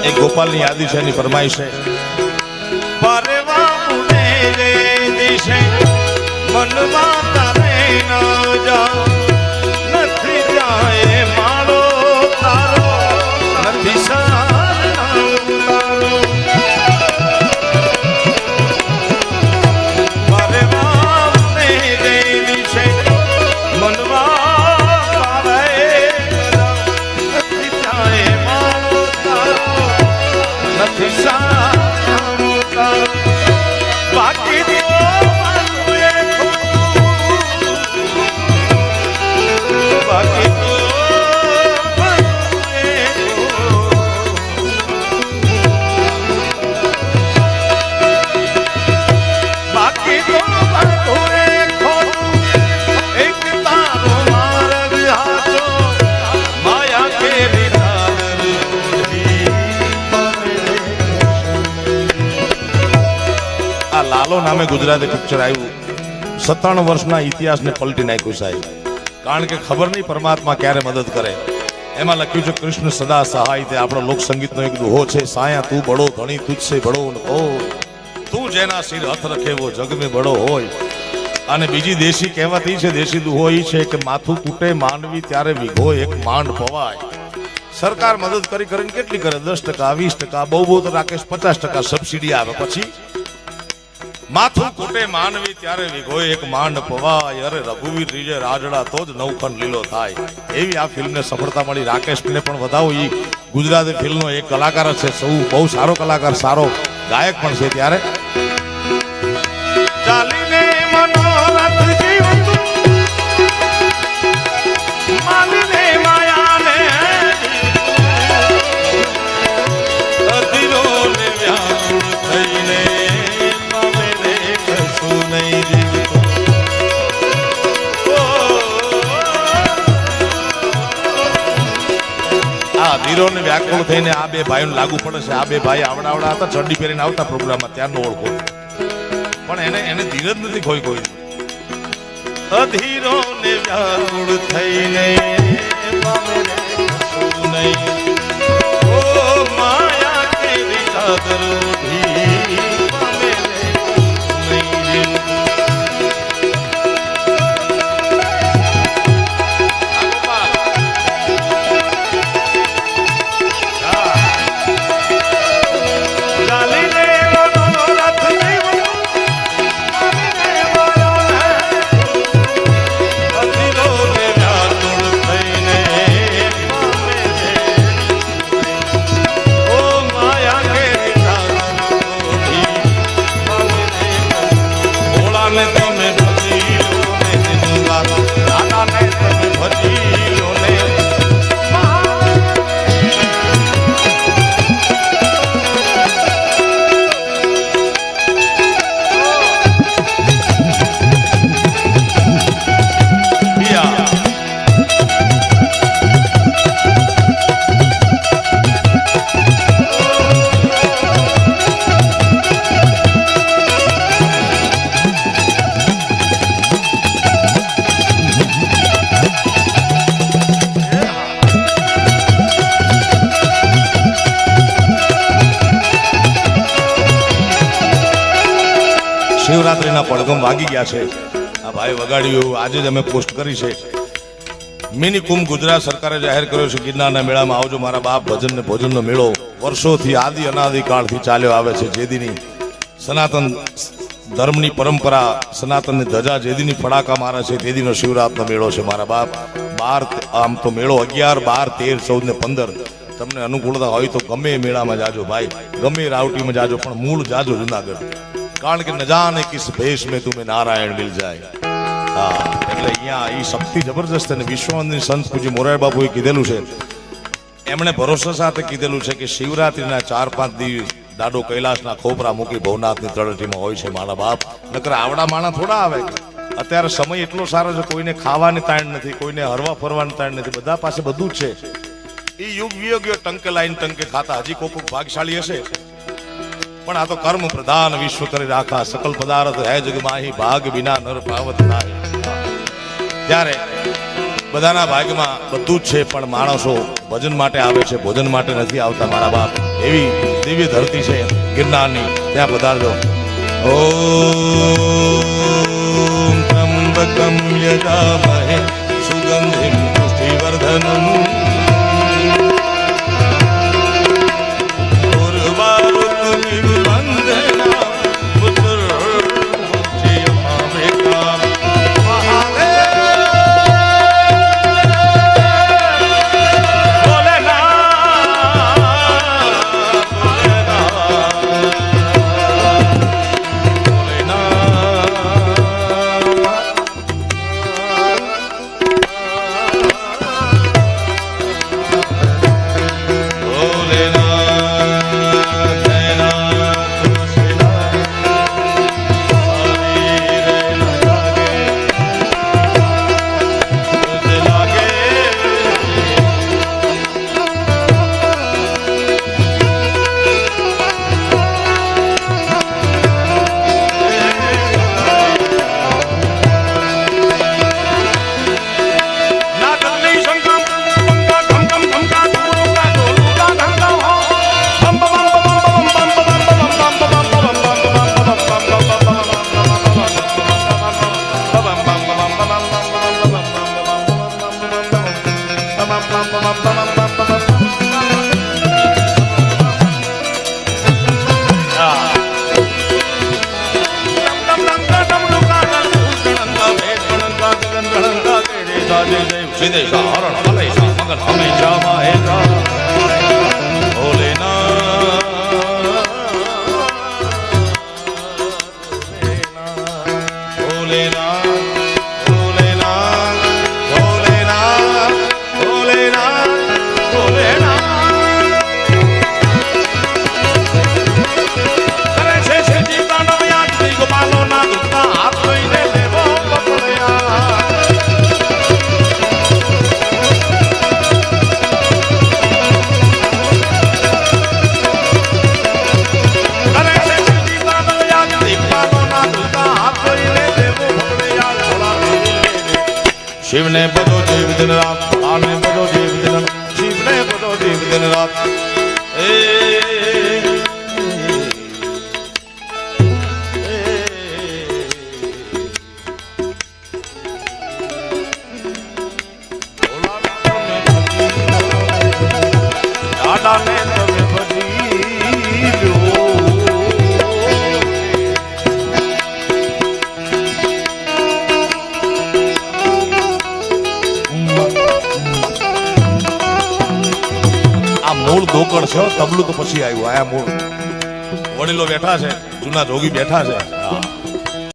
એક ગોપાલની યાદી છે, એની ફરમાઈશ છે પરવા મુને રે દિશે મનમાં તારે ન જા નથી જાય માળો તારો નથી સાર તારો પરવા મુને રે દિશે મનમાં તારે નથી જાય માળો તારો નથી સાર તારો બાકી લાલો નામે ગુજરાતી પિક્ચર આવ્યું, 97 વર્ષના ઇતિહાસને પલટી નાખ્યું સાહેબ. કારણ કે ખબર નહીં પરમાત્મા ક્યારે મદદ કરે. એમાં લખ્યું છે કૃષ્ણ સદા સહાય. તે આપણો લોક સંગીતનો એક દુહો છે. સાયા તું બડો ધણી તુજસે બડો ઓ તું જેના સિર હથ રખે વો જગ મે બડો હોય. અને બીજી દેશી કહેવત ઈ છે, દેશી દુહો ઈ છે કે માથું તૂટે માંડવી ત્યારે વિઘો એક માંડ પવાય. સરકાર મદદ કરી કરીને કેટલી કરે? 10%, 20%, બહુ તો રાકેશ 50% સબસિડી આવે. પછી માથું કૂટે માનવી ત્યારે વિઘોય એક માંડ પવાય. અરે રઘુવીર રીજે રાજડા તો જ નવખંડ લીલો થાય. એવી આ ફિલ્મને સફળતા મળી. રાકેશને પણ વધાવો. ઈ ગુજરાતી ફિલ્મનો એક કલાકાર છે, સૌ બહુ સારો કલાકાર, સારો ગાયક પણ છે. ત્યારે ચાલીને મનોરથ જીવતું માલીને માયાને અધીરોને વ્યાકુળ થઈને ધીરોને વ્યાકુળ થઈને આ બે ભાઈઓને લાગુ પડે છે. આ બે ભાઈ આવડા હતા, ચડ્ડી પહેરીને આવતા પ્રોગ્રામમાં, ત્યારનો ઓળખો. પણ એને ધીરજ નથી કોઈ. અધીરોને વ્યાકુળ થઈને ઓ માયા કેવી ચાદર ઓઢી શિવરાત્રીના પડઘમ વાગી ગયા છે. આ ભાઈ વગાડ્યું, આજે જ અમે પોસ્ટ કરી છે. મિની કુંભ ગુજરાત સરકારે જાહેર કર્યો છે. ગિરનારના મેળામાં આવજો મારા બાપ. ભજન ને ભોજનનો મેળો વર્ષોથી આદિ અનાદિ કાળથી ચાલ્યો આવે છે. જેદીની સનાતન ધર્મની પરંપરા, સનાતનની ધજા જેદીની ફડાકા મારે છે, તેદીનો શિવરાતનો મેળો છે મારા બાપ. 12 આમ તો મેળો 11, 12, 13, 14 ને 15 તમને અનુકૂળતા હોય તો ગમે એ મેળામાં જાજો ભાઈ, ગમે રાવટીમાં જાજો, પણ મૂળ જાજો જુનાગઢ. કારણ કે ન જાને કિસ ભેષ में तुम्हें नारायण मिल जाए. એટલે અહીંયા ઈ શક્તિ જબરજસ્ત. અને વિશ્વવંદની સંત પૂજ્ય મોરારી બાપુએ કીધેલું છે, એમણે ભરોસા સાથે કીધેલું છે કે શિવરાત્રીના 4-5 દિવસ દાડો કૈલાસના ખોપરા મૂકી ભવનાથની તળેટીમાં હોય છે મારા બાપ. નકર આવડા માણા થોડા આવે. અત્યારે સમય એટલો સારો છે, કોઈને ખાવાની તાણ નથી, કોઈને હરવા ફરવાની તાણ નથી, બધા પાસે બધું જ છે. એ યુગ વિયોગ્યો ટંકે લાઈન ટંકે ખાતા. હજી કોક ભાગશાળી હશે, પણ આ તો કર્મ પ્રધાન વિશ્વ કરી રાખા. સકલ પદાર્થ હે જગ માહી, ભાગ વિના નર પાવત નાહી. ત્યારે બધાના ભાગ્યમાં બધું જ છે, પણ માણસો ભજન માટે આવે છે, ભોજન માટે નથી આવતા મારા બાપ. એવી દિવ્ય ધરતી છે ગિરનારની, ત્યાં પધારજો. ઓમ ત્રંબકમ યજામહે સુગંધિમ પુષ્ટિવર્ધનમ ઉર્વારુકમિવ વંદના પુત્રર્ચિયમામૃતા શિવને બધો જીવ દિન રાત, આને બધો જીવ દિન, શિવને બધો જીવ દિન રાત. દાદાને તમે બધી લો. મૂળ દોકડ છે, તબલું તો પછી આવ્યું. આયા મૂળ વડીલો બેઠા છે, જૂના જોગી બેઠા છે.